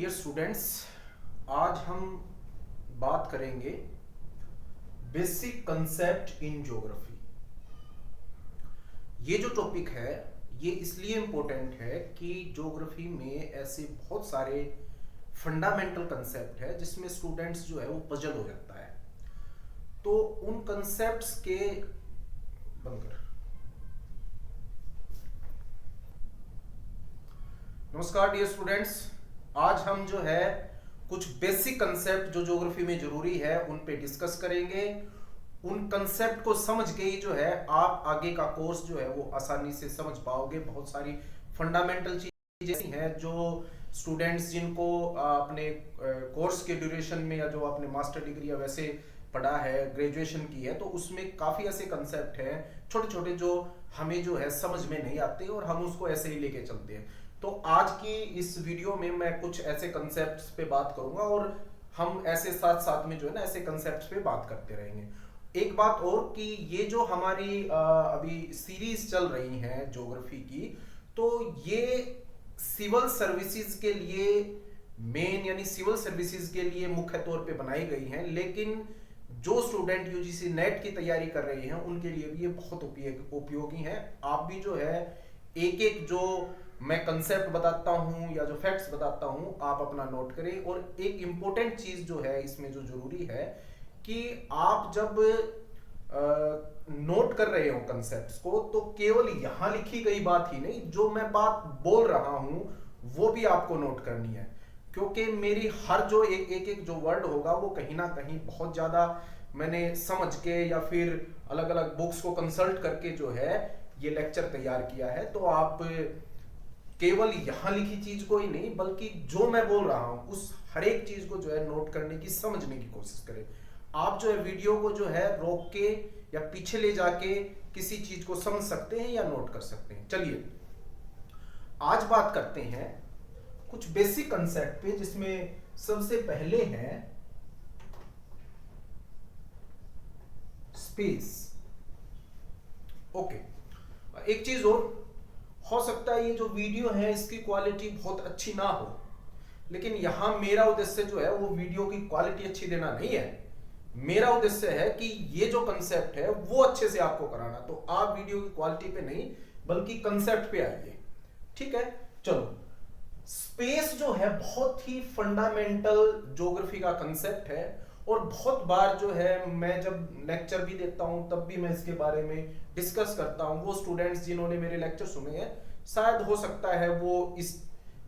Dear students, आज हम बात करेंगे बेसिक कंसेप्ट इन ज्योग्राफी। ये जो टॉपिक है ये इसलिए इम्पोर्टेंट है कि ज्योग्राफी में ऐसे बहुत सारे फंडामेंटल कंसेप्ट है जिसमें स्टूडेंट्स जो है वो पजल हो जाता है। तो उन कंसेप्ट्स के बंद कर। नमस्कार डियर स्टूडेंट्स, आज हम जो है कुछ बेसिक कंसेप्ट जो ज्योग्राफी में जरूरी है उन पे डिस्कस करेंगे। उन कंसेप्ट को समझ के ही जो है आप आगे का कोर्स जो है वो आसानी से समझ पाओगे। बहुत सारी फंडामेंटल चीजें हैं जो स्टूडेंट्स जिनको अपने कोर्स के ड्यूरेशन में या जो आपने मास्टर डिग्री या वैसे पढ़ा है, ग्रेजुएशन की है, तो उसमें काफी ऐसे कंसेप्ट हैं छोटे छोटे जो हमें जो है समझ में नहीं आते और हम उसको ऐसे ही लेके चलते हैं। तो आज की इस वीडियो में मैं कुछ ऐसे कंसेप्ट्स पे बात करूंगा और हम ऐसे साथ साथ में जो है ना ऐसे कंसेप्ट्स पे बात करते रहेंगे। एक बात और कि ये जो हमारी अभी सीरीज चल रही है ज्योग्राफी की, तो ये सिविल सर्विसेज के लिए मेन यानी सिविल सर्विसेज के लिए मुख्य तौर पे बनाई गई हैं, लेकिन जो स्टूडेंट यूजीसी नेट की तैयारी कर रहे हैं उनके लिए भी ये बहुत उपयोगी है। आप भी जो है एक एक जो मैं कंसेप्ट बताता हूं या जो फैक्ट्स बताता हूं आप अपना नोट करें। और एक इंपॉर्टेंट चीज जो है इसमें जो जरूरी है कि आप जब नोट कर रहे हो कंसेप्ट्स को, तो केवल यहां लिखी गई बात ही नहीं, जो मैं बात बोल रहा हूं वो भी आपको नोट करनी है, क्योंकि मेरी हर जो एक जो वर्ड होगा वो कहीं ना कहीं बहुत ज्यादा मैंने समझ के या फिर अलग अलग बुक्स को कंसल्ट करके जो है ये लेक्चर तैयार किया है। तो आप केवल यहां लिखी चीज को ही नहीं बल्कि जो मैं बोल रहा हूं उस हर एक चीज को जो है नोट करने की, समझने की कोशिश करें। आप जो है वीडियो को जो है रोक के या पीछे ले जाके किसी चीज को समझ सकते हैं या नोट कर सकते हैं। चलिए आज बात करते हैं कुछ बेसिक कंसेप्ट पे, जिसमें सबसे पहले है स्पेस। ओके, एक चीज और, हो सकता है ये जो वीडियो है इसकी क्वालिटी बहुत अच्छी ना हो, लेकिन यहां मेरा उद्देश्य जो है वो वीडियो की क्वालिटी अच्छी देना नहीं है। मेरा उद्देश्य है कि ये जो कंसेप्ट है वो अच्छे से आपको कराना। तो आप वीडियो की क्वालिटी पे नहीं बल्कि कंसेप्ट पे आइए, ठीक है। चलो, स्पेस जो है बहुत ही फंडामेंटल ज्योग्राफी का कंसेप्ट है और बहुत बार जो है मैं जब लेक्चर भी देता हूं तब भी मैं इसके बारे में डिस्कस करता हूं। वो स्टूडेंट्स जिन्होंने मेरे लेक्चर सुने हैं शायद हो सकता है वो इस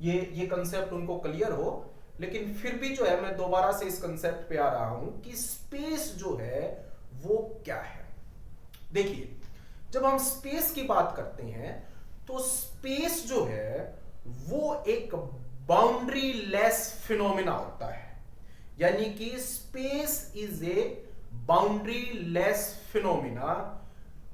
ये कंसेप्ट उनको क्लियर हो, लेकिन फिर भी जो है मैं दोबारा से इस कंसेप्ट पे आ रहा हूं कि स्पेस जो है वो क्या है। देखिए, जब हम स्पेस की बात करते हैं तो स्पेस जो है वो एक बाउंड्री लेस फिनोमिना होता है, यानी कि space is a boundaryless phenomena.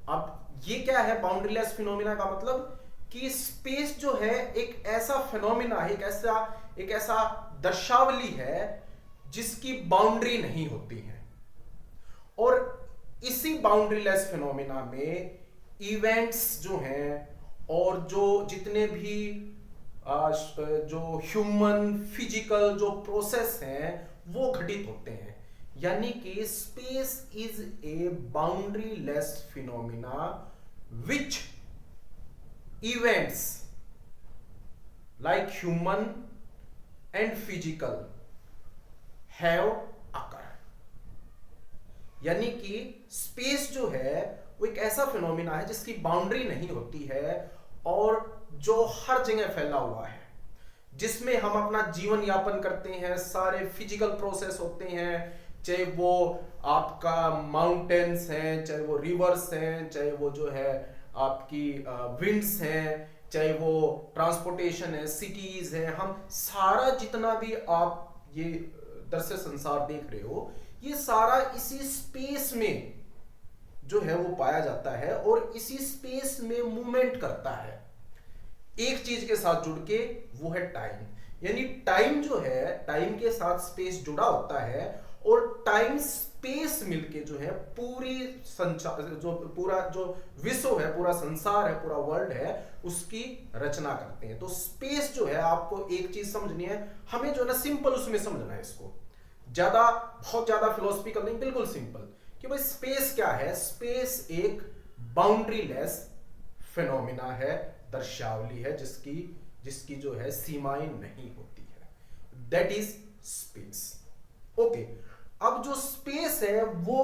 अब ये क्या है बाउंड्री लेस फिनोमिना का मतलब? कि स्पेस जो है एक ऐसा फिनोमिना है, एक ऐसा दर्शावली है जिसकी बाउंड्री नहीं होती है। और इसी बाउंड्री लेस फिनोमिना में इवेंट्स जो हैं और जो जितने भी जो ह्यूमन फिजिकल जो प्रोसेस हैं वो घटित होते हैं। यानी कि space is a boundaryless phenomena which events like human and physical have occur. यानी कि स्पेस जो है वो एक ऐसा फिनोमिना है जिसकी बाउंड्री नहीं होती है और जो हर जगह फैला हुआ है, जिसमें हम अपना जीवन यापन करते हैं। सारे फिजिकल प्रोसेस होते हैं, चाहे वो आपका माउंटेन्स हैं, चाहे वो रिवर्स हैं, चाहे वो जो है आपकी विंड्स हैं, चाहे वो ट्रांसपोर्टेशन है, सिटीज है। हम सारा जितना भी आप ये दृश्य संसार देख रहे हो ये सारा इसी स्पेस में जो है वो पाया जाता है और इसी स्पेस में मूवमेंट करता है एक चीज के साथ जुड़ के, वो है टाइम। यानी टाइम जो है, टाइम के साथ स्पेस जुड़ा होता है और टाइम स्पेस मिलके जो है पूरी संसार, जो पूरा जो विश्व है, पूरा संसार है, पूरा वर्ल्ड है, उसकी रचना करते हैं। तो स्पेस जो है, आपको एक चीज समझनी है, हमें जो है ना सिंपल उसमें समझना है इसको, ज्यादा बहुत ज्यादा फिलोसफिकल नहीं, बिल्कुल सिंपल कि भाई स्पेस क्या है। स्पेस एक बाउंड्री लेस फिनोमिना है, दर्शावली है, जिसकी जिसकी जो है सीमाएं नहीं होती है, दैट इज स्पेस। ओके, अब जो स्पेस है वो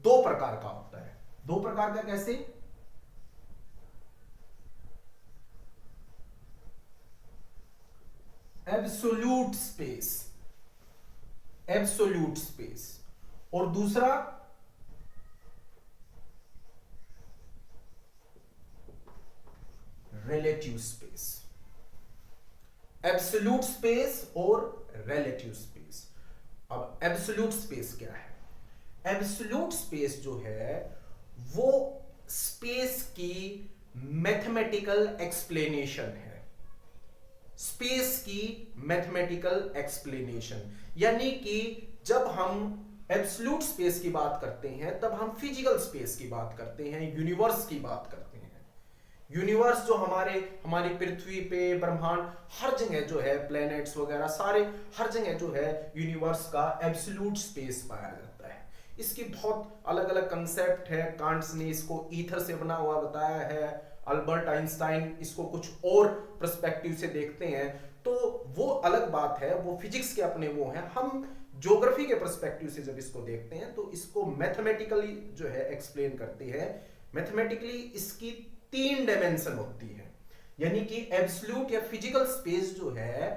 दो प्रकार का होता है। दो प्रकार का कैसे? एब्सोल्यूट स्पेस, एब्सोल्यूट स्पेस, और दूसरा रिलेटिव स्पेस। एब्सोल्यूट स्पेस और रिलेटिव स्पेस। अब एब्सोल्यूट स्पेस क्या है? एब्सोल्यूट स्पेस जो है वो स्पेस की मैथमेटिकल एक्सप्लेनेशन है, स्पेस की मैथमेटिकल एक्सप्लेनेशन। यानी कि जब हम एब्सोल्यूट स्पेस की बात करते हैं तब हम फिजिकल स्पेस की बात करते हैं, यूनिवर्स की बात करते हैं। यूनिवर्स जो हमारी पृथ्वी पे, ब्रह्मांड, हर जगह जो है, प्लैनेट्स वगैरह सारे, हर जगह जो है यूनिवर्स का एब्सोल्यूट स्पेस पाया जाता है। इसकी बहुत अलग अलग कंसेप्ट है। कांट्स ने इसको ईथर से बना हुआ बताया है, अल्बर्ट आइंस्टाइन इसको कुछ और पर्सपेक्टिव से देखते हैं, तो वो अलग बात है, वो फिजिक्स के अपने वो हैं। हम ज्योग्राफी के पर्सपेक्टिव से जब इसको देखते हैं तो इसको मैथमेटिकली जो है एक्सप्लेन करते हैं। मैथमेटिकली इसकी 3 डायमेंशन होती है, यानी कि एब्सोल्यूट या फिजिकल स्पेस जो है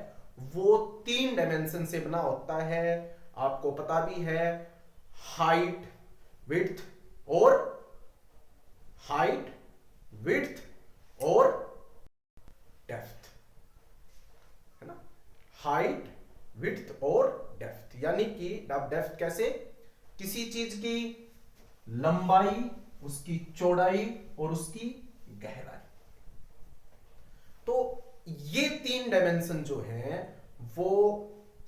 वो 3 डायमेंशन से बना होता है। आपको पता भी है, हाइट, विड्थ और हाइट, विड्थ और डेप्थ, है ना? हाइट, विड्थ और डेप्थ, यानी कि डेप्थ कैसे? किसी चीज की लंबाई, उसकी चौड़ाई और उसकी गहराई। तो ये 3 डायमेंशन जो हैं वो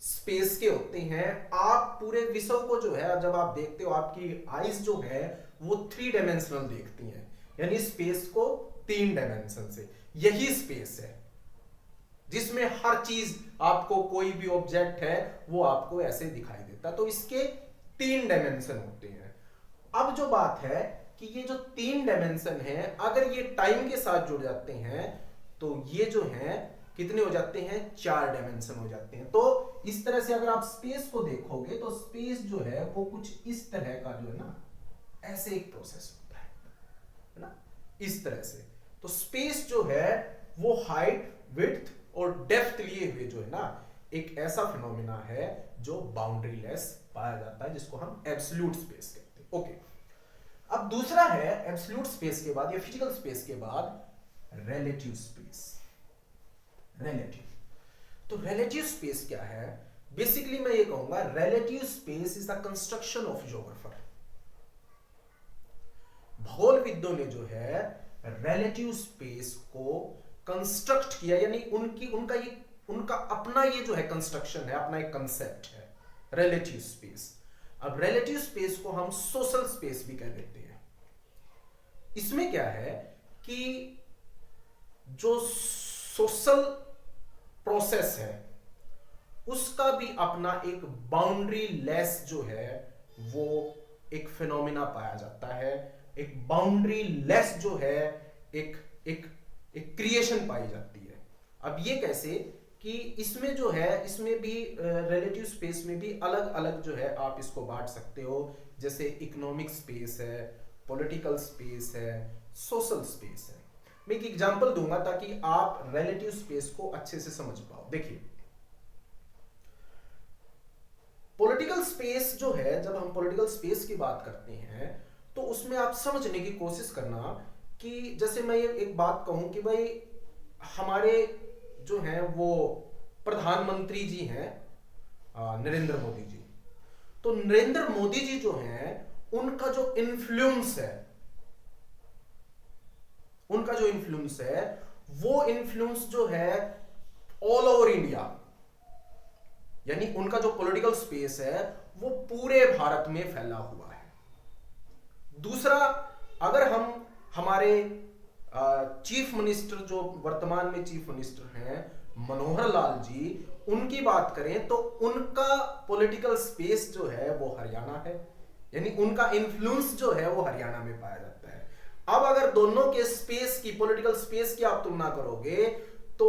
स्पेस के होते हैं। आप पूरे विश्व को जो है जब आप देखते हो, आपकी आईज जो है वो 3 डायमेंशनल देखती हैं, यानी स्पेस को 3 डायमेंशन से। यही स्पेस है जिसमें हर चीज, आपको कोई भी ऑब्जेक्ट है वो आपको ऐसे दिखाई देता। तो इसके 3 डायमेंशन होते हैं। अब जो बात है कि ये जो 3 डायमेंशन है, अगर ये टाइम के साथ जुड़ जाते हैं तो ये जो है कितने हो जाते हैं? 4 डायमेंशन हो जाते हैं। तो इस तरह से अगर आप स्पेस को देखोगे तो स्पेस जो है वो कुछ इस तरह का जो है ना, ऐसे एक प्रोसेस होता है ना, इस तरह से। तो स्पेस जो है वो हाइट, विड्थ और डेप्थ लिए हुए जो है ना, एक ऐसा फिनोमिना है जो बाउंड्री लेस पाया जाता है, जिसको हम एब्सोल्यूट स्पेस कहते हैं। ओके, अब दूसरा है एब्सोल्यूट स्पेस के बाद या फिजिकल स्पेस के बाद रिलेटिव स्पेस। रिलेटिव, तो रिलेटिव स्पेस क्या है? बेसिकली मैं ये कहूंगा, relative space is the construction of geographer. भूगोलविदों ने जो है रिलेटिव स्पेस को कंस्ट्रक्ट किया, यानी उनका अपना ये जो है कंस्ट्रक्शन है, अपना एक कंसेप्ट है रिलेटिव स्पेस। अब रिलेटिव स्पेस को हम सोशल स्पेस भी कह देते हैं। इसमें क्या है कि जो सोशल प्रोसेस है उसका भी अपना एक बाउंड्री लेस जो है वो एक फिनोमिना पाया जाता है। एक बाउंड्री लेस जो है एक एक एक क्रिएशन पाई जाती है। अब ये कैसे कि इसमें जो है, इसमें भी रिलेटिव स्पेस में भी अलग अलग जो है आप इसको बांट सकते हो। जैसे इकोनॉमिक स्पेस है, पॉलिटिकल स्पेस है, सोशल स्पेस है। मैं एक एग्जांपल दूंगा ताकि आप रिलेटिव स्पेस को अच्छे से समझ पाओ। देखिए, पॉलिटिकल स्पेस जो है, जब हम पॉलिटिकल स्पेस की बात करते हैं तो उसमें आप समझने की कोशिश करना कि जैसे मैं ये एक बात कहूं कि भाई हमारे जो हैं वो प्रधानमंत्री जी हैं नरेंद्र मोदी जी। तो नरेंद्र मोदी जी जो हैं उनका जो इन्फ्लुएंस है, वो इन्फ्लुएंस जो है ऑल ओवर इंडिया, यानी उनका जो पॉलिटिकल स्पेस है वो पूरे भारत में फैला हुआ है। दूसरा, अगर हम हमारे चीफ मिनिस्टर जो वर्तमान में चीफ मिनिस्टर हैं मनोहर लाल जी, उनकी बात करें तो उनका पॉलिटिकल स्पेस जो है वो हरियाणा है, यानी उनका इन्फ्लुएंस जो है वो हरियाणा में पाया जाता है। अब अगर दोनों के स्पेस की, पॉलिटिकल स्पेस की आप तुलना करोगे तो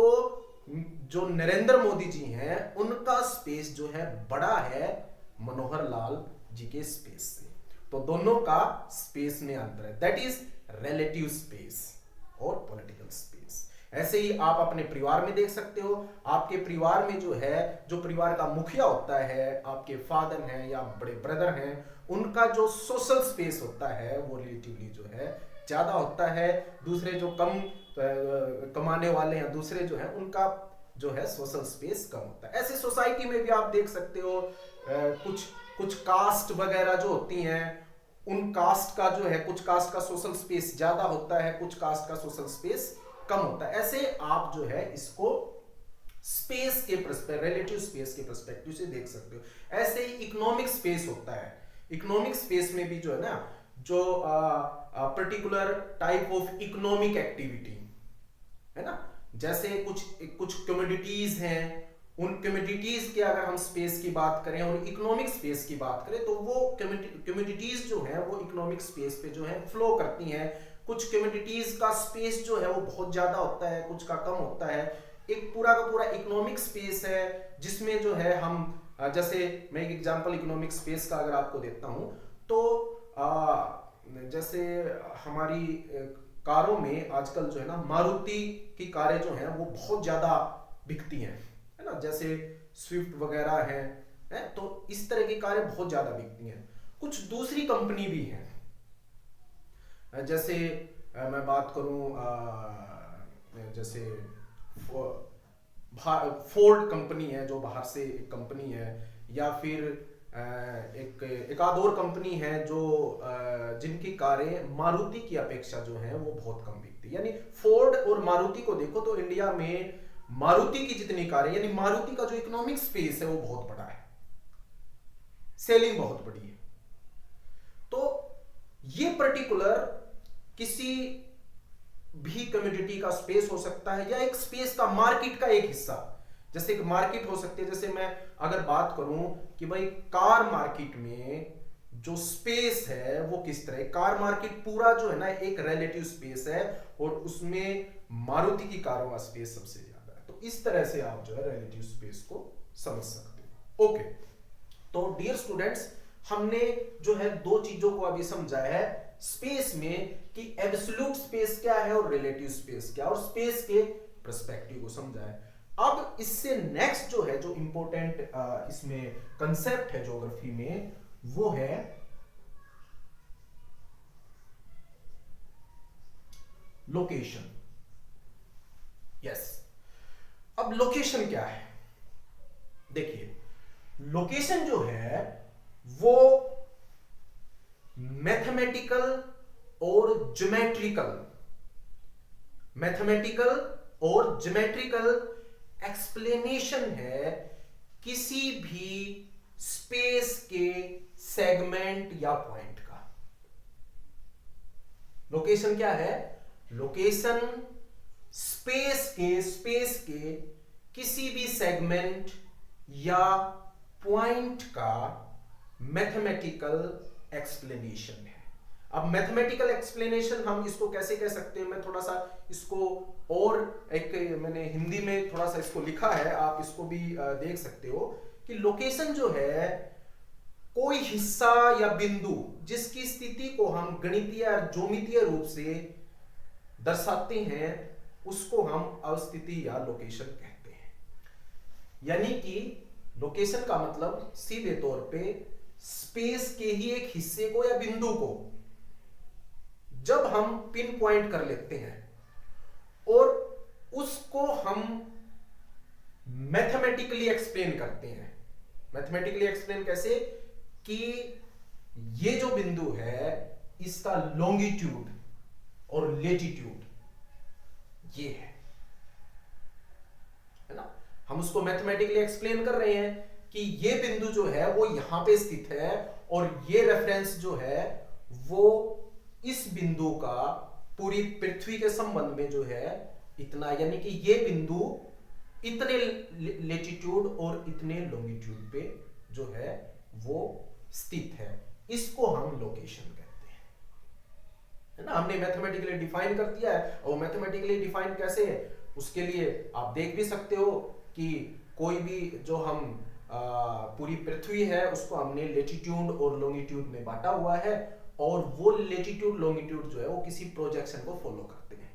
जो नरेंद्र मोदी जी हैं उनका स्पेस जो है बड़ा है मनोहर लाल जी के स्पेस से। तो दोनों का स्पेस में अंतर है, दैट इज रिलेटिव स्पेस और पॉलिटिकल स्पेस। ऐसे ही आप अपने परिवार में देख सकते हो, आपके परिवार में जो है, जो परिवार का मुखिया होता है, आपके फादर हैं या बड़े ब्रदर हैं, उनका जो सोशल स्पेस होता है वो रिलेटिवली जो है ज्यादा होता है। दूसरे जो कम कमाने वाले हैं, दूसरे जो है उनका जो है सोशल स्पेस कम होता है। ऐसे सोसाइटी में भी आप देख सकते हो कुछ कास्ट वगैरह जो होती हैं, उन कास्ट का जो है, कुछ कास्ट का सोशल स्पेस ज्यादा होता है, कुछ कास्ट का सोशल स्पेस कम होता है। ऐसे आप जो है इसको स्पेस के पर्सपेक्टिव, रिलेटिव स्पेस के पर्सपेक्टिव से देख सकते हो। ऐसे ही इकोनॉमिक स्पेस होता है, इकोनॉमिक स्पेस में भी जो है ना, जो particular type of economic activity है ना, जैसे कुछ कमोडिटीज हैं, उन कमोडिटीज के अगर हम स्पेस की बात करें और इकोनॉमिक स्पेस की बात करें तो वो कमोडिटीज जो है वो इकोनॉमिक स्पेस पे जो है फ्लो करती हैं। कुछ कमोडिटीज का स्पेस जो है वो बहुत ज्यादा होता है, कुछ का कम होता है। एक पूरा का पूरा इकोनॉमिक स्पेस है जिसमें जो है हम, जैसे मैं एक एग्जांपल इकोनॉमिक स्पेस का अगर आपको देता हूं तो जैसे हमारी कारों में आजकल जो है ना मारुति की कारें जो हैं वो बहुत ज्यादा बिकती हैं, है ना, जैसे स्विफ्ट वगैरह है, तो इस तरह की कारें बहुत ज्यादा बिकती हैं। कुछ दूसरी कंपनी भी हैं, जैसे मैं बात करूं जैसे फोर्ड कंपनी है जो बाहर से एक कंपनी है, या फिर एक आध और कंपनी है जो जिनकी कारें मारुति की अपेक्षा जो है वो बहुत कम बिकती है। यानी फोर्ड और मारुति को देखो तो इंडिया में मारुति की जितनी कारें, यानी मारुति का जो इकोनॉमिक स्पेस है वो बहुत बड़ा है, सेलिंग बहुत बड़ी है। तो ये पर्टिकुलर किसी भी कम्युनिटी का स्पेस हो सकता है या एक स्पेस का, मार्केट का एक हिस्सा, जैसे एक मार्केट हो सकती है। जैसे मैं अगर बात करूं कि भाई कार मार्केट में जो स्पेस है वो किस तरह, कार मार्केट पूरा जो है ना एक रिलेटिव स्पेस है और उसमें मारुति की कारों का स्पेस सबसे ज्यादा है। तो इस तरह से आप जो है रिलेटिव स्पेस को समझ सकते हो। ओके, तो डियर स्टूडेंट्स, हमने जो है दो चीजों को अभी समझा है स्पेस में कि एब्सोल्यूट स्पेस क्या है और रिलेटिव स्पेस क्या, और स्पेस के पर्सपेक्टिव को समझा है। अब इससे नेक्स्ट जो है, जो इंपॉर्टेंट इसमें कंसेप्ट है ज्योग्राफी में, वो है लोकेशन। यस, अब लोकेशन क्या है? देखिए, लोकेशन जो है वो मैथमेटिकल और ज्योमेट्रिकल एक्सप्लेनेशन है किसी भी स्पेस के सेगमेंट या पॉइंट का। लोकेशन क्या है? लोकेशन स्पेस के किसी भी सेगमेंट या पॉइंट का मैथमेटिकल एक्सप्लेनेशन है। अब मैथमेटिकल एक्सप्लेनेशन हम इसको कैसे कह सकते हैं, मैं थोड़ा सा इसको और एक मैंने हिंदी में थोड़ा सा इसको लिखा है, आप इसको भी देख सकते हो कि लोकेशन जो है कोई हिस्सा या बिंदु जिसकी स्थिति को हम गणितीय और ज्यामितीय रूप से दर्शाते हैं उसको हम अवस्थिति या लोकेशन कहते हैं। यानी कि लोकेशन का मतलब सीधे तौर पे स्पेस के ही एक हिस्से को या बिंदु को जब हम पिन पॉइंट कर लेते हैं और उसको हम मैथमेटिकली एक्सप्लेन करते हैं। मैथमेटिकली एक्सप्लेन कैसे? कि ये जो बिंदु है इसका लॉन्गिट्यूड और लेटीट्यूड ये है ना, हम उसको मैथमेटिकली एक्सप्लेन कर रहे हैं कि ये बिंदु जो है वो यहां पे स्थित है और ये रेफरेंस जो है वो इस बिंदु का पूरी पृथ्वी के संबंध में जो है इतना, यानी कि ये बिंदु इतने लेटीट्यूड और इतने लॉन्गिट्यूड पे जो है वो स्थित है। इसको हम लोकेशन कहते हैं, है ना। हमने मैथमेटिकली डिफाइन कर दिया है, और मैथमेटिकली डिफाइन कैसे है उसके लिए आप देख भी सकते हो कि कोई भी जो हम पूरी पृथ्वी है उसको हमने लेटीट्यूड और लॉन्गिट्यूड में बांटा हुआ है, और वो लेटीट्यूड लॉन्गिट्यूड जो है वो किसी प्रोजेक्शन को फॉलो करते हैं।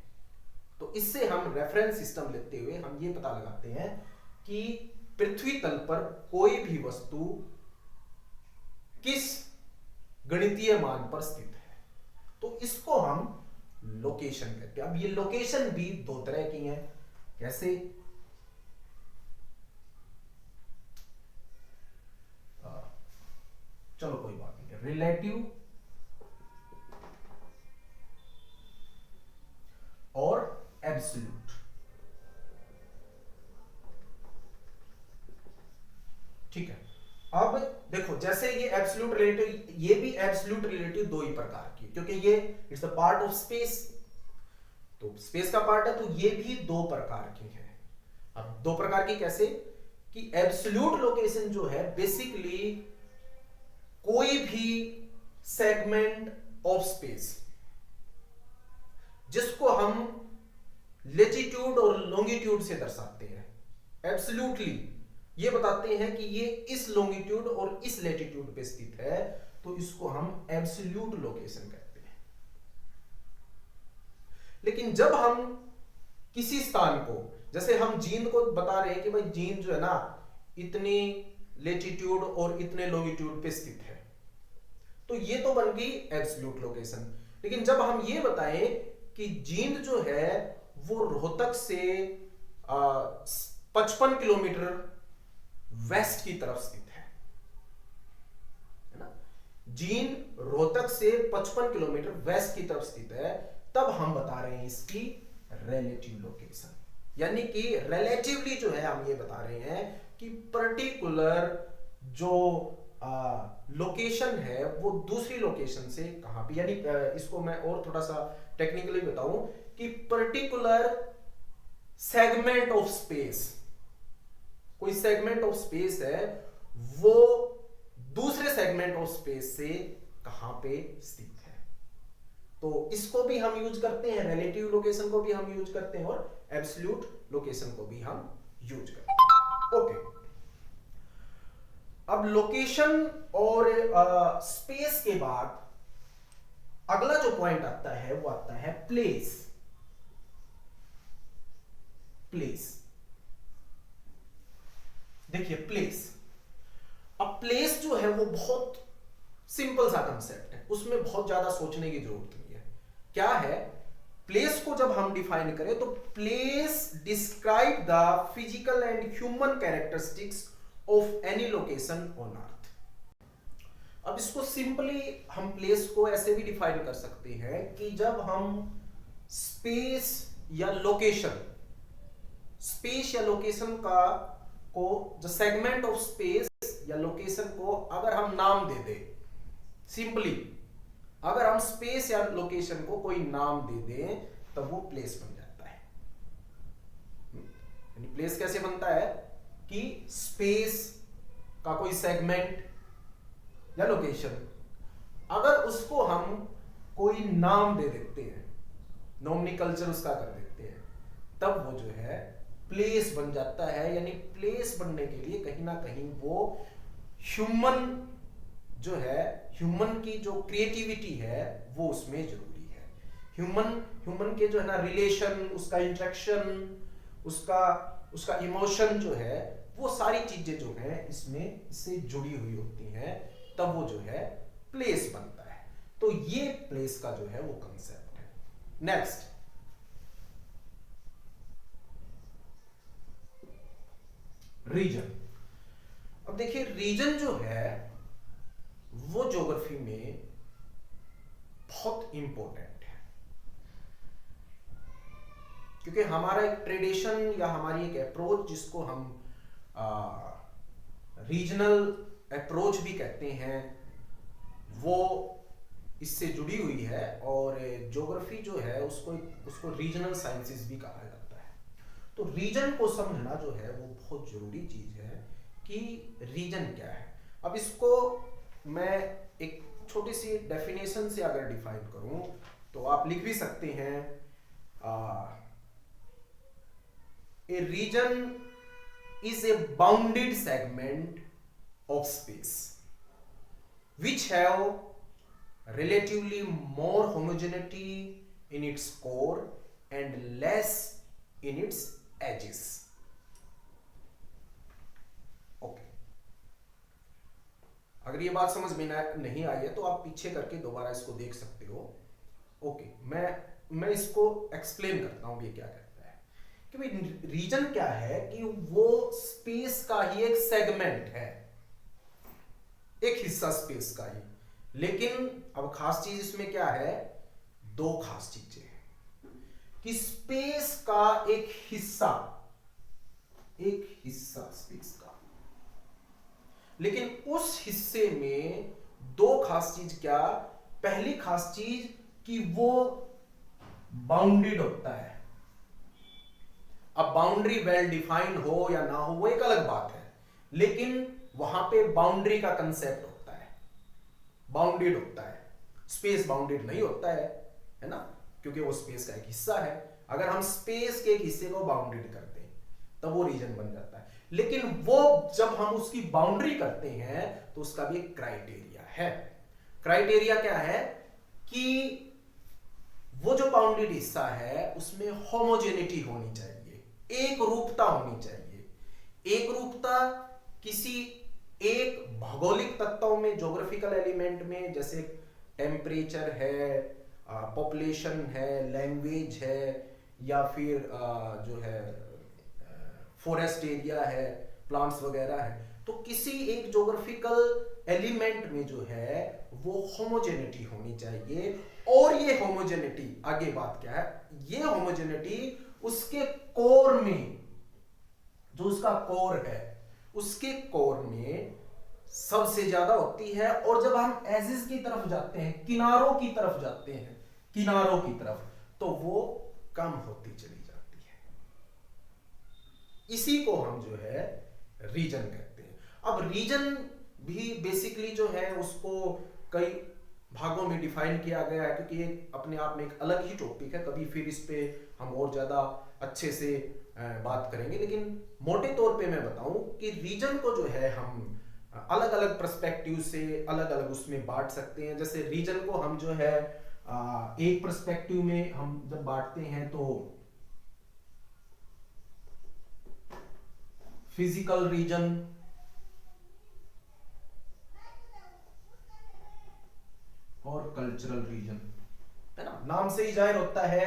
तो इससे हम रेफरेंस सिस्टम लेते हुए हम ये पता लगाते हैं कि पृथ्वी तल पर कोई भी वस्तु किस गणितीय मान पर स्थित है, तो इसको हम लोकेशन कहते हैं। अब ये लोकेशन भी दो तरह की हैं, कैसे? चलो कोई बात नहीं, रिलेटिव और एब्सोल्यूट। ठीक है, अब देखो जैसे ये एब्सोल्यूट रिलेटिव, ये भी एब्सोल्यूट रिलेटिव दो ही प्रकार की, क्योंकि ये it's a part of space, तो स्पेस का पार्ट है, तो ये भी दो प्रकार की है। अब दो प्रकार की कैसे? कि एब्सोल्यूट लोकेशन जो है बेसिकली कोई भी सेगमेंट ऑफ स्पेस जिसको हम लेटीट्यूड और लॉन्गिट्यूड से दर्शाते हैं, एब्सोल्यूटली ये बताते हैं कि ये इस लॉन्गिट्यूड और इस लेटीट्यूड पे स्थित है, तो इसको हम एब्सोल्यूट लोकेशन कहते हैं। लेकिन जब हम किसी स्थान को, जैसे हम जींद को बता रहे हैं कि भाई जींद जो है ना इतनी लेटीट्यूड और इतने लॉन्गिट्यूड पे स्थित है, तो ये तो बन गई एब्सोल्यूट लोकेशन। लेकिन जब हम ये बताएं कि जींद जो है वो रोहतक से 55 किलोमीटर वेस्ट की तरफ स्थित है ना, जींद रोहतक से 55 किलोमीटर वेस्ट की तरफ स्थित है, तब हम बता रहे हैं इसकी रिलेटिव लोकेशन। यानी कि रिलेटिवली जो है हम ये बता रहे हैं कि पर्टिकुलर जो लोकेशन है वो दूसरी लोकेशन से कहां पे, यानी इसको मैं और थोड़ा सा टेक्निकली बताऊं कि पर्टिकुलर सेगमेंट ऑफ स्पेस, कोई सेगमेंट ऑफ स्पेस है वो दूसरे सेगमेंट ऑफ स्पेस से कहां पे स्थित है, तो इसको भी हम यूज करते हैं, रिलेटिव लोकेशन को भी हम यूज करते हैं और एब्सोल्यूट लोकेशन को भी हम यूज करते हैं। ओके, अब लोकेशन और स्पेस के बाद अगला जो पॉइंट आता है वो आता है प्लेस। प्लेस, देखिए प्लेस, अब प्लेस जो है वो बहुत सिंपल सा कंसेप्ट है, उसमें बहुत ज्यादा सोचने की जरूरत नहीं है। क्या है प्लेस को जब हम डिफाइन करें तो place describe the physical and human characteristics of any location on earth. अब इसको सिंपली हम प्लेस को ऐसे भी डिफाइन कर सकते हैं कि जब हम स्पेस या लोकेशन, स्पेस या लोकेशन का को जो सेगमेंट ऑफ स्पेस या लोकेशन को अगर हम नाम दे दें, सिंपली अगर हम स्पेस या लोकेशन को कोई नाम दे दें तब वो प्लेस बन जाता है। यानी प्लेस कैसे बनता है कि स्पेस का कोई सेगमेंट या लोकेशन अगर उसको हम कोई नाम दे देते हैं, नोमेनक्लेचर उसका कर देते हैं, तब वो जो है प्लेस बन जाता है। यानी प्लेस बनने के लिए कहीं ना कहीं वो ह्यूमन जो है, ह्यूमन की जो क्रिएटिविटी है वो उसमें जरूरी है। ह्यूमन के जो है ना रिलेशन, उसका इंटरेक्शन, उसका इमोशन जो है, वो सारी चीजें जो है इसमें इससे जुड़ी हुई होती हैं, तब वो जो है प्लेस बनता है। तो ये प्लेस का जो है वो कंसेप्ट है। Next, region. अब देखिए रीजन जो है वो ज्योग्राफी में बहुत इंपॉर्टेंट है, क्योंकि हमारा एक ट्रेडिशन या हमारी एक अप्रोच जिसको हम रीजनल अप्रोच भी कहते हैं, वो इससे जुड़ी हुई है। और ज्योग्राफी जो है उसको रीजनल साइंसेस भी कहा जाता है। तो रीजन को समझना जो है वो बहुत जरूरी चीज है कि रीजन क्या है। अब इसको मैं एक छोटी सी डेफिनेशन से अगर डिफाइन करूं तो आप लिख भी सकते हैं, ए reason is a bounded segment of space which have relatively more homogeneity in its core and less in its edges. Okay. अगर ये बात समझ में नहीं आई है तो आप पीछे करके दोबारा इसको देख सकते हो। ओके, मैं इसको एक्सप्लेन करता हूं ये क्या कहता है कि भाई रीजन क्या है कि वो स्पेस का ही एक सेगमेंट है, एक हिस्सा स्पेस का ही। लेकिन अब खास चीज इसमें क्या है, दो खास चीजें हैं कि स्पेस का एक हिस्सा स्पेस का, लेकिन उस हिस्से में दो खास चीज क्या। पहली खास चीज कि वो बाउंडेड होता है। अब बाउंड्री वेल डिफाइंड हो या ना हो वो एक अलग बात है, लेकिन वहां पे बाउंड्री का कंसेप्ट होता है, बाउंडेड होता है। स्पेस बाउंडेड नहीं होता है ना, क्योंकि वो स्पेस का एक हिस्सा है। अगर हम स्पेस के एक हिस्से को बाउंडेड करते हैं तब वो रीजन बन जाता है। लेकिन वो जब हम उसकी बाउंड्री करते हैं तो उसका भी एक क्राइटेरिया है। क्राइटेरिया क्या है कि वो जो बाउंडेड हिस्सा है उसमें होमोजेनिटी होनी चाहिए, एक रूपता होनी चाहिए। एक रूपता किसी एक भौगोलिक तत्वों में, ज्योग्राफिकल एलिमेंट में, जैसे टेम्परेचर है, पॉपुलेशन है, लैंग्वेज है, या फिर जो है फॉरेस्ट एरिया है, प्लांट्स वगैरह है। तो किसी एक ज्योग्राफिकल एलिमेंट में जो है वो होमोजेनिटी होनी चाहिए। और ये होमोजेनिटी, आगे बात क्या है, ये होमोजेनिटी उसके कोर में, जो उसका कोर है उसके कोर में सबसे ज्यादा होती है। और जब हम एजेस की तरफ जाते हैं, किनारों की तरफ जाते हैं, किनारों की तरफ, तो वो कम होती चली जाती है। इसी को हम जो है रीजन कहते हैं। अब रीजन भी बेसिकली जो है उसको कई भागों में डिफाइन किया गया है, क्योंकि ये अपने आप में एक अलग ही टॉपिक है। कभी फिर इस पे हम और ज्यादा अच्छे से बात करेंगे। लेकिन मोटे तौर पे मैं बताऊं कि रीजन को जो है हम अलग अलग पर्सपेक्टिव से अलग अलग उसमें बांट सकते हैं। जैसे रीजन को हम जो है एक पर्सपेक्टिव में हम जब बांटते हैं तो फिजिकल रीजन और कल्चरल रीजन, है ना। नाम से ही जाहिर होता है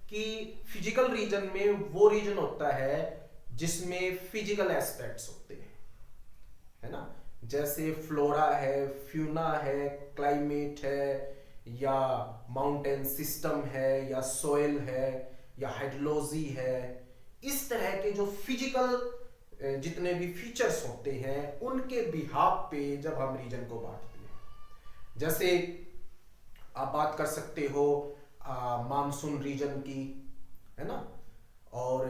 कि फिजिकल रीजन में वो रीजन होता है जिसमें फिजिकल एस्पेक्ट्स होते हैं, है ना। जैसे फ्लोरा है, फ्यूना है, क्लाइमेट है, या माउंटेन सिस्टम है, या सोइल है, या हाइड्रोलॉजी है। इस तरह के जो फिजिकल जितने भी फीचर्स होते हैं उनके बिहाफ पे जब हम रीजन को बांटते हैं, जैसे आप बात कर सकते हो मानसून रीजन की, है ना। और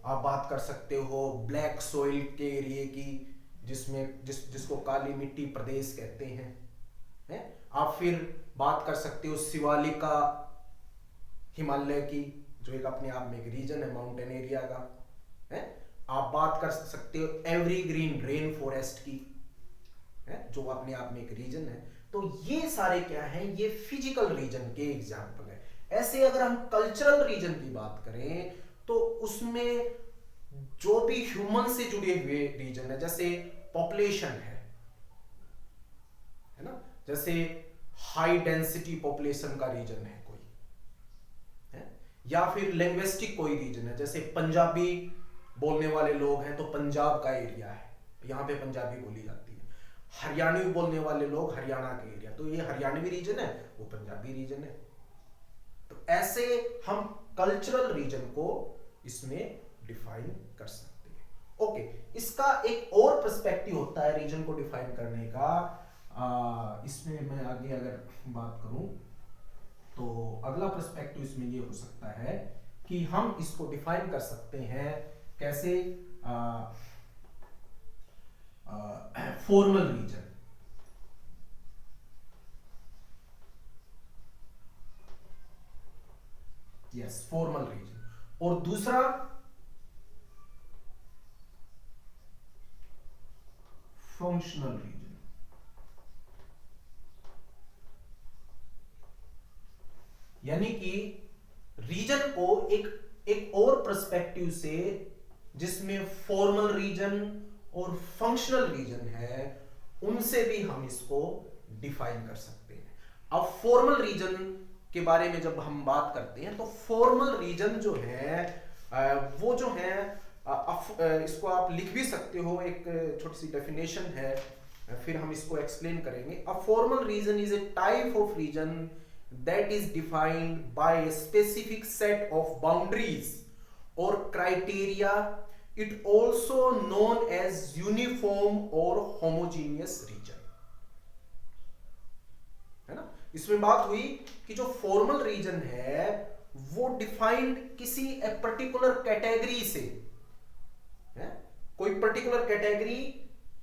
आप बात कर सकते हो ब्लैक सोइल के एरिया की, जिसको काली मिट्टी प्रदेश कहते हैं। आप फिर बात कर सकते हो शिवालिका हिमालय की, जो एक अपने आप में एक रीजन है माउंटेन एरिया का, है। आप बात कर सकते हो एवरीग्रीन रेन फॉरेस्ट की, है, जो अपने आप में एक रीजन है। तो ये सारे क्या हैं, ये फिजिकल रीजन के एग्जाम्पल है। ऐसे अगर हम कल्चरल रीजन की बात करें तो उसमें जो भी ह्यूमन से जुड़े हुए रीजन है, जैसे पॉपुलेशन है ना, जैसे हाई डेंसिटी पॉपुलेशन का रीजन है कोई, है, या फिर लिंग्विस्टिक कोई रीजन है, जैसे पंजाबी बोलने वाले लोग हैं तो पंजाब का एरिया है, यहां पे पंजाबी बोली जाती है। हरियाणवी बोलने वाले लोग हरियाणा के एरिया, तो ये हरियाणवी रीजन है, वो पंजाबी रीजन है। तो ऐसे हम कल्चरल रीजन को इसमें डिफाइन कर सकते हैं। ओके, इसका एक और पर्सपेक्टिव होता है रीजन को डिफाइन करने का। इसमें मैं आगे अगर बात करूं तो अगला पर्सपेक्टिव इसमें ये हो सकता है कि हम इसको डिफाइन कर सकते हैं कैसे, formal region. Yes, formal region. और दूसरा फंक्शनल रीजन। यानी कि रीजन को एक और पर्सपेक्टिव से, जिसमें फॉर्मल रीजन और फंक्शनल रीजन है, उनसे भी हम इसको डिफाइन कर सकते हैं। अब फॉर्मल रीजन के बारे में जब हम बात करते हैं तो फॉर्मल रीजन जो है वो जो है, इसको आप लिख भी सकते हो, एक छोटी सी डेफिनेशन है, फिर हम इसको एक्सप्लेन करेंगे। A formal region is a type of region that is defined by a specific set of boundaries or criteria. It also known as uniform or homogeneous region, है ना। इसमें बात हुई कि जो फॉर्मल रीजन है वो डिफाइंड किसी पर्टिकुलर कैटेगरी से है, कोई पर्टिकुलर कैटेगरी,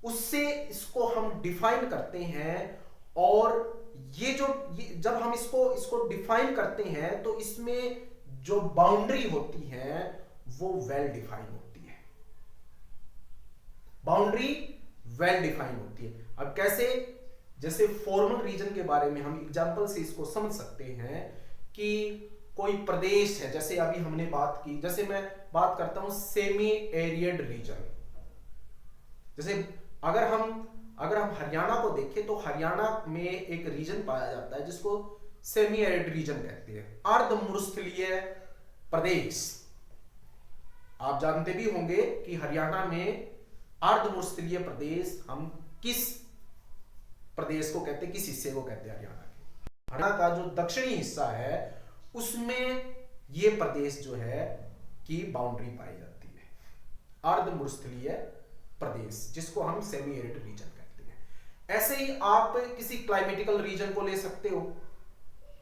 उससे इसको हम डिफाइन करते हैं। और जब हम इसको डिफाइन करते हैं तो इसमें जो बाउंड्री होती है वो वेल डिफाइन होती है, बाउंड्री वेल डिफाइन होती है। अब कैसे, जैसे फॉर्मल रीजन के बारे में हम एग्जांपल से इसको समझ सकते हैं कि कोई प्रदेश है, जैसे अभी हमने बात की, जैसे मैं बात करता हूं सेमी एरियड रीजन। जैसे अगर हम हरियाणा को देखें तो हरियाणा में एक रीजन पाया जाता है जिसको सेमी एरिड रीजन कहते हैं, अर्धमरुस्थलीय प्रदेश। आप जानते भी होंगे कि हरियाणा में अर्धमरुस्थलीय प्रदेश हम किस प्रदेश को कहते हैं, किस हिस्से को कहते हैं हरियाणा के। हरियाणा का जो दक्षिणी हिस्सा है उसमें ये प्रदेश जो है की बाउंड्री पाई जाती है, अर्धमरुस्थलीय प्रदेश, जिसको हम सेमी एरिड रीजन कहते हैं। ऐसे ही आप किसी क्लाइमेटिकल रीजन को ले सकते हो,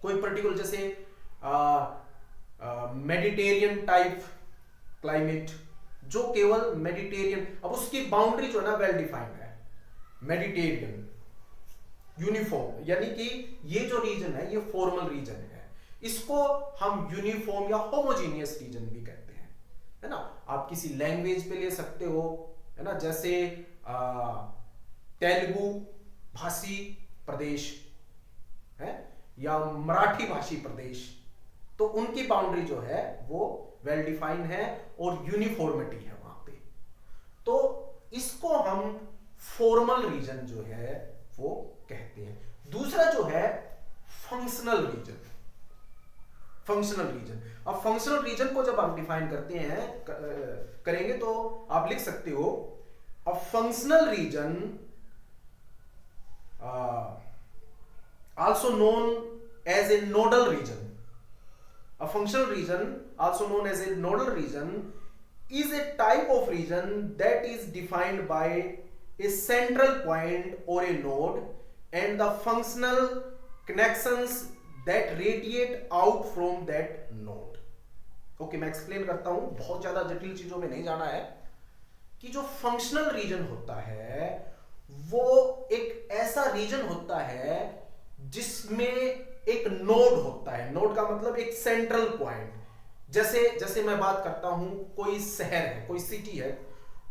कोई पर्टिकुलर, जैसे मेडिटेरियन टाइप क्लाइमेट, जो केवल मेडिटेरियन, अब उसकी बाउंड्री जो है ना वेल डिफाइंड है, मेडिटेरियन, यूनिफॉर्म, यानी कि ये जो रीजन है ये फॉर्मल रीजन है, इसको हम यूनिफॉर्म या होमोजीनियस रीजन भी कहते हैं, है ना। आप किसी लैंग्वेज पे ले सकते हो, है ना, जैसे तेलुगु भाषी प्रदेश है या मराठी भाषी प्रदेश, तो उनकी बाउंड्री जो है वो वेल डिफाइन है और यूनिफॉर्मिटी है वहां पे, तो इसको हम फॉर्मल रीजन जो है वो कहते हैं। दूसरा जो है फंक्शनल रीजन। फंक्शनल रीजन, अब फंक्शनल रीजन को जब आप डिफाइन करते हैं करेंगे तो आप लिख सकते हो, a functional region also known as a nodal region. A functional region, also known as a nodal region, is a type of region that is defined by a central point or a node and the functional connections that radiate out from that node. Okay, मैं explain करता हूं, बहुत ज्यादा जटिल चीजों में नहीं जाना है। कि जो फंक्शनल रीजन होता है वो एक ऐसा रीजन होता है जिसमें एक नोड होता है। नोड का मतलब एक सेंट्रल पॉइंट। जैसे मैं बात करता हूं, कोई शहर है, कोई सिटी है,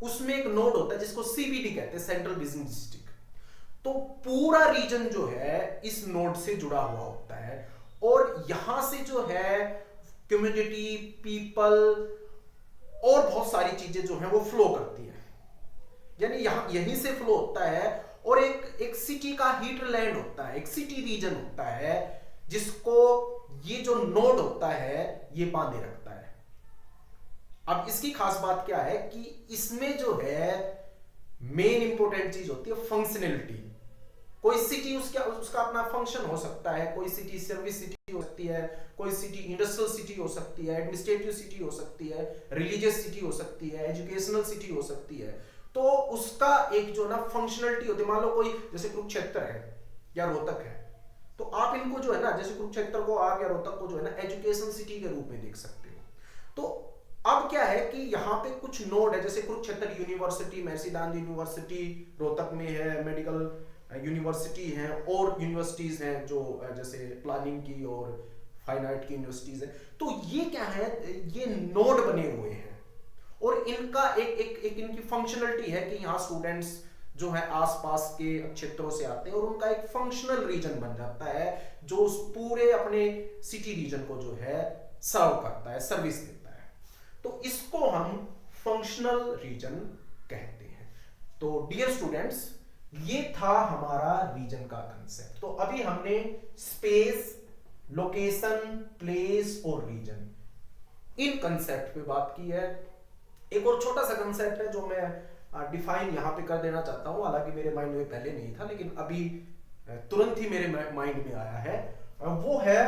उसमें एक नोड होता है जिसको सीबीडी कहते हैं, सेंट्रल बिजनेस डिस्ट्रिक्ट। तो पूरा रीजन जो है इस नोड से जुड़ा हुआ होता है और यहां से जो है कम्युनिटी, पीपल और बहुत सारी चीजें जो है वो फ्लो करती है, यानी यहीं से फ्लो होता है। और एक सिटी का हीटरलैंड होता है, एक सिटी रीजन होता है जिसको ये जो नोड होता है ये बांधे रखता है। अब इसकी खास बात क्या है कि इसमें जो है मेन इंपॉर्टेंट चीज होती है फंक्शनैलिटी। कोई सिटी उसका अपना फंक्शन हो सकता है, कोई सिटी सर्विस सिटी हो सकती है, कोई सिटी इंडस्ट्रियल सिटी हो सकती है, एडमिनिस्ट्रेटिव सिटी हो सकती है, रिलीजियस सिटी हो सकती है, एजुकेशनल सिटी हो सकती है। तो उसका एक जो ना फंक्शनलिटी होती है। मान लो कोई जैसे कुरुक्षेत्र है या रोहतक है, तो आप इनको जो है ना, जैसे कुरुक्षेत्र को आप या रोहतक को जो है ना एजुकेशन सिटी के रूप में देख सकते हो। तो अब क्या है कि यहाँ पे कुछ नोड है, जैसे कुरुक्षेत्र यूनिवर्सिटी, महर्षि दानंद यूनिवर्सिटी रोहतक में है, मेडिकल यूनिवर्सिटी हैं, और यूनिवर्सिटीज हैं जो जैसे प्लानिंग की और फाइन आर्ट की यूनिवर्सिटीज हैं। तो ये क्या है, ये नोड बने हुए हैं, और इनका एक इनकी फंक्शनलिटी है कि यहाँ स्टूडेंट्स जो है आसपास के क्षेत्रों से आते हैं, और उनका एक फंक्शनल रीजन बन जाता है जो उस पूरे अपने सिटी रीजन को जो है सर्व करता है, सर्विस देता है। तो इसको हम फंक्शनल रीजन कहते हैं। तो डियर स्टूडेंट्स, ये था हमारा रीजन का कंसेप्ट। तो अभी हमने स्पेस, लोकेशन, प्लेस और रीजन, इन कंसेप्ट पे बात की है। एक और छोटा सा कंसेप्ट है जो मैं डिफाइन यहां पे कर देना चाहता हूं, हालांकि मेरे माइंड में पहले नहीं था, लेकिन अभी तुरंत ही मेरे माइंड में आया है। वो है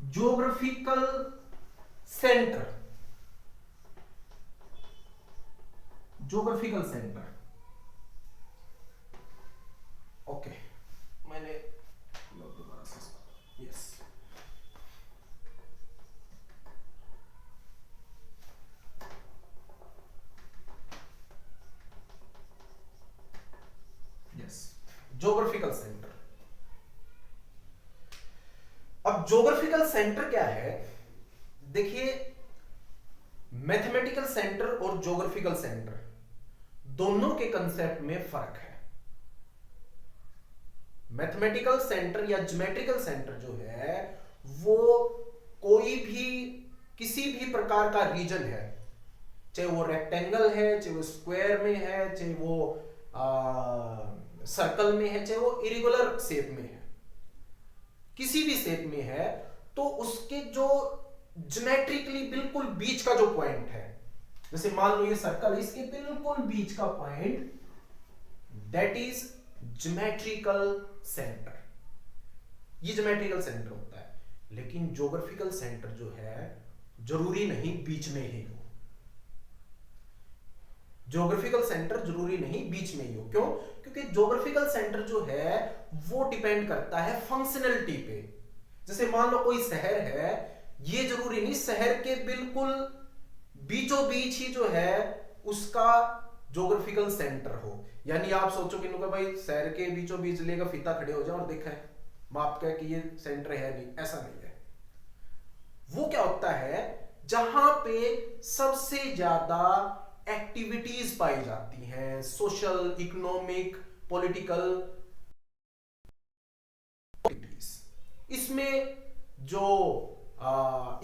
geographical centre. Geographical centre, okay, मैंने दोबारा से, यस, यस, ज्योग्राफिकल सेंटर। अब ज्योग्राफिकल सेंटर क्या है, देखिए, मैथमेटिकल सेंटर और ज्योग्राफिकल सेंटर दोनों के कंसेप्ट में फर्क है। मैथमेटिकल सेंटर या ज्योमेट्रिकल सेंटर जो है वो कोई भी किसी भी प्रकार का रीजन है, चाहे वो रेक्टेंगल है, चाहे वो स्क्वायर में है, चाहे वो सर्कल में है, चाहे वो इरेगुलर शेप में है, किसी भी शेप में है, तो उसके जो ज्योमेट्रिकली बिल्कुल बीच का जो पॉइंट है, जैसे मान लो ये सर्कल है, इसके बिल्कुल बीच का point, that is geometrical centre. ये ज्योमेट्रिकल सेंटर होता है। लेकिन ज्योग्राफिकल सेंटर जो है जरूरी नहीं बीच में ही हो। ज्योग्राफिकल सेंटर जरूरी नहीं बीच में ही हो। क्यों? क्योंकि ज्योग्राफिकल सेंटर जो है वो डिपेंड करता है फंक्शनलिटी पे। जैसे मान लो कोई शहर है, ये जरूरी नहीं शहर के बिल्कुल बीचों बीच ही जो है उसका ज्योग्राफिकल सेंटर हो। यानी आप सोचो कि भाई शहर के बीचों बीच लेगा फीता खड़े हो जाओ और देखा है माप का कि ये सेंटर है, नहीं, ऐसा नहीं है। वो क्या होता है, जहां पे सबसे ज्यादा एक्टिविटीज पाई जाती हैं, सोशल, इकोनॉमिक, पॉलिटिकल, इसमें जो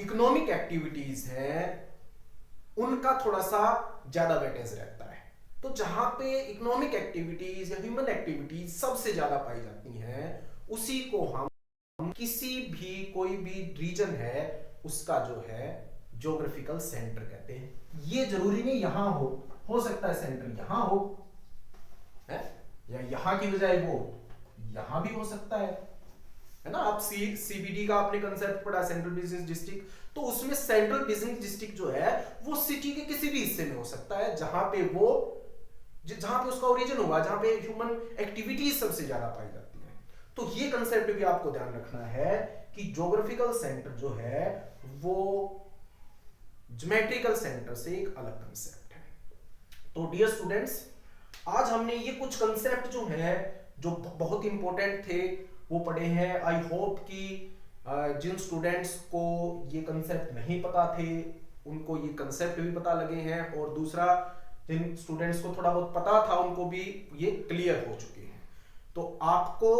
इकोनॉमिक एक्टिविटीज हैं उनका थोड़ा सा ज्यादा वेटेज रहता है। तो जहां पे इकोनॉमिक एक्टिविटीज या ह्यूमन एक्टिविटीज सबसे ज्यादा पाई जाती हैं, उसी को हम किसी भी कोई भी रीजन है उसका जो है ज्योग्राफिकल सेंटर कहते हैं। ये जरूरी नहीं यहां हो सकता है सेंटर यहां हो है? या यहां की बजाय वो यहां भी हो सकता है ना। आप सीबीडी का आपने कंसेप्ट पढ़ा, सेंट्रल बिजनेस डिस्ट्रिक्ट, तो उसमें सेंट्रल बिजनेस डिस्ट्रिक्ट जो है वो सिटी के किसी भी हिस्से में हो सकता है जहां पे उसका ओरिजिन होगा, जहां पे ह्यूमन एक्टिविटीज सबसे ज्यादा पाई जाती है। तो ये कंसेप्ट भी आपको ध्यान रखना है कि ज्योग्राफिकल सेंटर जो है वो ज्योमेट्रिकल सेंटर से एक अलग कंसेप्ट है। तो डियर स्टूडेंट्स, आज हमने ये कुछ कंसेप्ट जो है जो बहुत इंपॉर्टेंट थे वो पढ़े हैं। आई होप कि जिन स्टूडेंट्स को ये कंसेप्ट नहीं पता थे उनको ये कंसेप्ट भी पता लगे हैं, और दूसरा जिन स्टूडेंट्स को थोड़ा बहुत पता था उनको भी ये क्लियर हो चुके हैं। तो आपको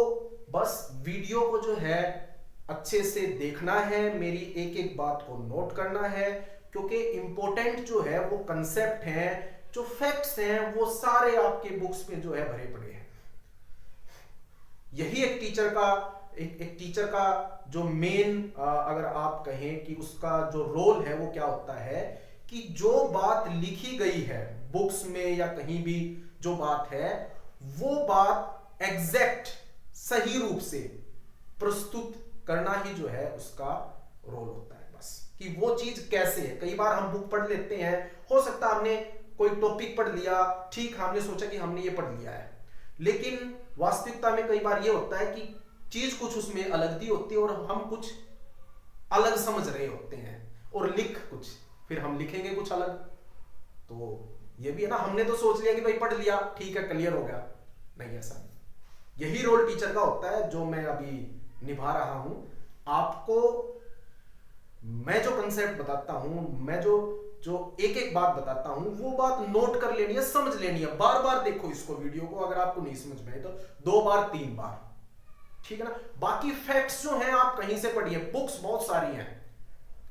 बस वीडियो को जो है अच्छे से देखना है, मेरी एक एक बात को नोट करना है, क्योंकि इंपॉर्टेंट जो है वो कंसेप्ट हैं, जो फैक्ट्स हैं वो सारे आपके बुक्स में जो है भरे पड़े हैं। यही एक टीचर का जो मेन अगर आप कहें कि उसका जो रोल है वो क्या होता है कि जो बात लिखी गई है बुक्स में या कहीं भी, जो बात है वो बात एग्जैक्ट सही रूप से प्रस्तुत करना ही जो है उसका रोल होता है। बस कि वो चीज कैसे है। कई बार हम बुक पढ़ लेते हैं, हो सकता है हमने कोई टॉपिक पढ़ लिया, ठीक, हमने सोचा कि हमने ये पढ़ लिया है, लेकिन वास्तविकता में कई बार ये होता है कि चीज कुछ उसमें अलग दी होती है और हम कुछ अलग समझ रहे होते हैं और लिख कुछ, फिर हम लिखेंगे कुछ अलग। तो ये भी है ना, हमने तो सोच लिया कि भाई पढ़ लिया, ठीक है, क्लियर हो गया। नहीं, ऐसा नहीं। यही रोल टीचर का होता है जो मैं अभी निभा रहा हूं। आपको मैं जो कंसेप्ट बताता हूं, मैं जो जो एक एक बात बताता हूं, वो बात नोट कर लेनी है, समझ लेनी है। बार बार देखो इसको, वीडियो को, अगर आपको नहीं समझ में आए तो 2 बार 3 बार, ठीक है ना। बाकी फैक्ट्स जो हैं आप कहीं से पढ़िए, बुक्स बहुत सारी हैं,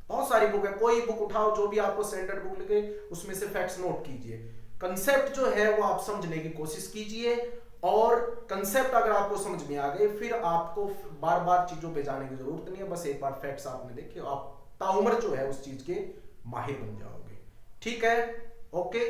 बहुत सारी बुक है, कोई बुक उठाओ जो भी आपको स्टैंडर्ड बुक लगे, उसमें से फैक्ट्स नोट कीजिए। कंसेप्ट जो है वो आप समझने की कोशिश कीजिए, और कंसेप्ट अगर आपको समझ में आ गए, फिर आपको बार बार चीजों पे जाने की जरूरत नहीं है। बस एक बार फैक्ट्स आपने देखे, आप ताउम्र जो है उस चीज के माहिर बन जाओगे। ठीक है, ओके।